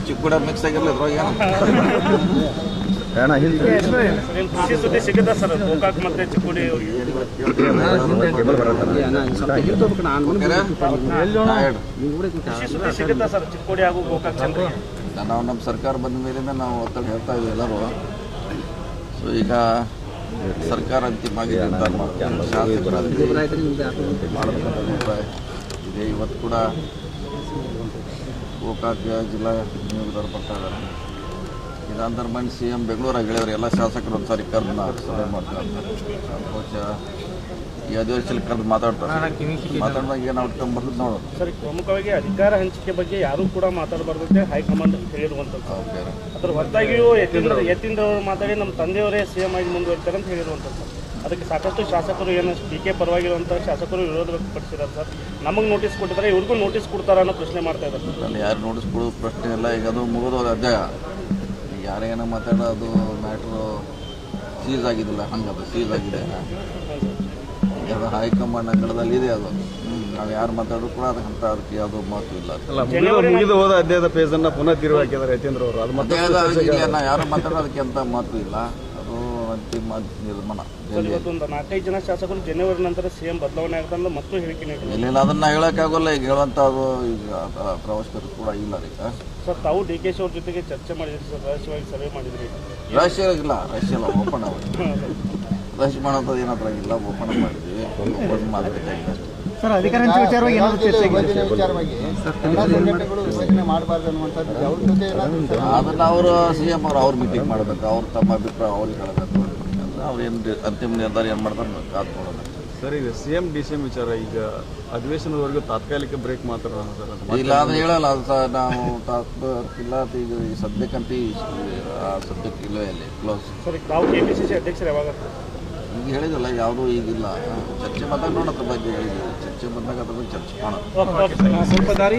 ಚಿಕ್ಕುಡ mix ಆಗಿರಲ್ಲ ಖುಷಿ ಸುದ್ದಿ ಸಿಗುತ್ತಾ ಸರ್ ಗೋಕಾಕ್ ಮತ್ತೆ ಚಿಕ್ಕೋಡಿ ಖುಷಿ ಸುದ್ದಿ ಸಿಗುತ್ತಾ ಸರ್ ಚಿಕ್ಕೋಡಿ ಹಾಗೂ ಗೋಕಾಕ್ ಜನರಿಗೆ? ನಾವು ನಮ್ಮ ಸರ್ಕಾರ ಬಂದ ಮೇಲಿಂದ ನಾವು ಒತ್ತಡ ಹೇಳ್ತಾ ಇದ್ದೀವಿ ಎಲ್ಲರೂ. ಸೊ ಈಗ ಸರ್ಕಾರ ಅಂತಿಮ ಆಗಿದೆ ಅಂತ ಶಾಸಕರ ಮಾಡಬೇಕಂತ ಅಭಿಪ್ರಾಯ ಇದೆ. ಇವತ್ತು ಕೂಡ ಗೋಕಾಕ್ ಜಿಲ್ಲಾ ನಿಯೋಗದವ್ರು ಬರ್ತಾ ಇದ್ದಾರೆ. ಇದಾಂತರ ಮಂದಿ CM ಬೆಂಗಳೂರಾಗ ಹೇಳಿದ್ರು ಎಲ್ಲ ಶಾಸಕರು ಒಂದು ಸಾರಿ ಕರೆದು ಸಭೆ ಮಾಡ್ತಾರೆ. ಬಹುಶಃ ಈ ಅಧಿವೇಶನದಲ್ಲಿ ಕರೆದು ಮಾತಾಡಿದಾಗ ಏನು ಔಟ್ಕಮ್ ಬರ್ತದೆ ನೋಡೋದು. ಸರ್, ಪ್ರಮುಖವಾಗಿ ಅಧಿಕಾರ ಹಂಚಿಕೆ ಬಗ್ಗೆ ಯಾರೂ ಕೂಡ ಮಾತಾಡಬಾರ್ದಂತೆ ಹೈಕಮಾಂಡ್ ಹೇಳಿರುವಂಥದ್ದು. ಅದ್ರ ಹೊರತಾಗಿಯೂ ಯತೀಂದ್ರವರು ಮಾತಾಡಿ ನಮ್ಮ ತಂದೆಯವರೇ CM ಆಗಿ ಮುಂದುವರಿತಾರೆ ಅಂತ ಹೇಳಿರುವಂಥದ್ದು. ಅದಕ್ಕೆ ಸಾಕಷ್ಟು ಶಾಸಕರು ಏನು DK ಪರವಾಗಿರುವಂಥ ಶಾಸಕರು ವಿರೋಧ ವ್ಯಕ್ತಪಡಿಸಿದ್ದಾರೆ ಸರ್. ನಮಗೆ ನೋಟಿಸ್ ಕೊಟ್ಟಿದ್ದಾರೆ, ಇವ್ರಿಗೂ ನೋಟಿಸ್ ಕೊಡ್ತಾರ ಅನ್ನೋ ಪ್ರಶ್ನೆ ಮಾಡ್ತಾ ಇದ್ದಾರೆ. ಅಲ್ಲಿ ಯಾರು ನೋಟಿಸ್ ಕೊಡೋದು ಪ್ರಶ್ನೆ ಇಲ್ಲ. ಈಗ ಅದು ಮುಗಿದೋದ ಅಧ್ಯಾಯ. ಯಾರೇನೋ ಮಾತಾಡೋದು ಮ್ಯಾಟ್ರು ಸೀಸ್ ಆಗಿದ್ದಿಲ್ಲ, ಹಂಗದು ಸೀಸ್ ಆಗಿದೆ. ಅದು ಹೈಕಮಾಂಡ್ ಅಂಗಳದಲ್ಲಿ ಇದೆ. ಅದು ನಾವು ಯಾರು ಮಾತಾಡೋದು ಕೂಡ ಅದಕ್ಕೆ ಯಾವುದೋ ಮಾತು ಇಲ್ಲ. ಮುಗಿದು ಹೋದ ಅಧ್ಯಾಯದ ಪೇಜನ್ನು ಪುನಃ ತಿರುಗಿ ಹಾಕಿದ್ದಾರೆ ಯತೀಂದ್ರ ಅವರು. ಅದು ಮತ್ತೆ ನಾವು ಯಾರು ಮಾತಾಡೋದಕ್ಕೆ ಅಂತ ಮಾತು ಇಲ್ಲ. ಅದು ಅಂತಿಮ ನಿರ್ಮಾಣ. ಇವತ್ತೊಂದು 4-5 ಜನ ಶಾಸಕರು ಜನವರಿ ನಂತರ CM ಬದಲಾವಣೆ ಆಗ್ತಂದ್ರೆ ಮತ್ತು ಹೇಳಿಕೆ ನೀಡಿಲ್ಲ. ಇಲ್ಲ, ಅದನ್ನ ಹೇಳೋಕ್ಕಾಗೋಲ್ಲ. ಈಗ ಹೇಳುವಂಥದ್ದು ಈಗ ಅವಶ್ಯಕತೆ ಕೂಡ ಇಲ್ಲ. ಈಗ ಸರ್, ತಾವು DKಶಿ ಅವ್ರ ಜೊತೆಗೆ ಚರ್ಚೆ ಮಾಡಿದ್ರಿ ಸರ್, ರಹಸ್ಯವಾಗಿ ಸಭೆ ಮಾಡಿದ್ರಿ. ರಹಸ್ಯ ಇಲ್ಲ, ಓಪನ್ ರಹಸ್ಯ ಮಾಡೋದು ಏನಾದ್ರಾಗಿಲ್ಲ. ಓಪನ್ ಮಾಡಿದ್ವಿ, ಓಪನ್ ಮಾಡಬೇಕಾಗಿದೆ ಸರ್. ಅಧಿಕಾರ ಹಂಚಿಕೆ ವಿಚಾರವಾಗಿ ಏನಾದರೂ ಚರ್ಚೆ ವಿಚಾರವಾಗಿ ಸಂಘಟನೆಗಳು ವಿಭಜನೆ ಮಾಡಬಾರ್ದು ಅನ್ನುವಂಥದ್ದು ಅವ್ರ ಜೊತೆ ಅದನ್ನು ಅವರು CM ಅವ್ರು ಮೀಟಿಂಗ್ ಮಾಡಬೇಕು. ಅವ್ರು ತಮ್ಮ ಅಭಿಪ್ರಾಯ ಅವ್ರಿಗೆ ಹೇಳಬೇಕು. ಅವ್ರು ಏನು ಅಂತಿಮ ನಿರ್ಧಾರ ಏನು ಮಾಡ್ತಾರೆ ಕಾದು ನೋಡೋಣ. ಸರ್, ಈಗ CM DCM ವಿಚಾರ ಈಗ ಅಧಿವೇಶನದವರೆಗೂ ತಾತ್ಕಾಲಿಕ ಬ್ರೇಕ್ ಮಾತ್ರ ಇಲ್ಲ, ಅದು ಹೇಳಲ್ಲ. ಅದು ನಾವು ಇಲ್ಲ. ಈಗ ಈ ಸದ್ಯಕ್ಕಂತೂ ಸದ್ಯಕ್ಕೆ ಇಲ್ಲವೇ ಇಲ್ಲ, ಕ್ಲೋಸ್. ಸರ್, ತಾವು KPCC ಅಧ್ಯಕ್ಷರು ಯಾವಾಗ? ಈಗ ಹೇಳಿದಲ್ಲ, ಯಾವುದೂ ಈಗಿಲ್ಲ. ಚರ್ಚೆ ಬಂದಾಗ ನೋಡೋದ್ರ ಬಗ್ಗೆ ಹೇಳಿದ್ವಿ. ಚರ್ಚೆ ಬಂದಾಗ ಅದ್ರ ಬಗ್ಗೆ ಚರ್ಚೆ ಮಾಡೋಣ. ಸ್ವಲ್ಪ ದಾರಿ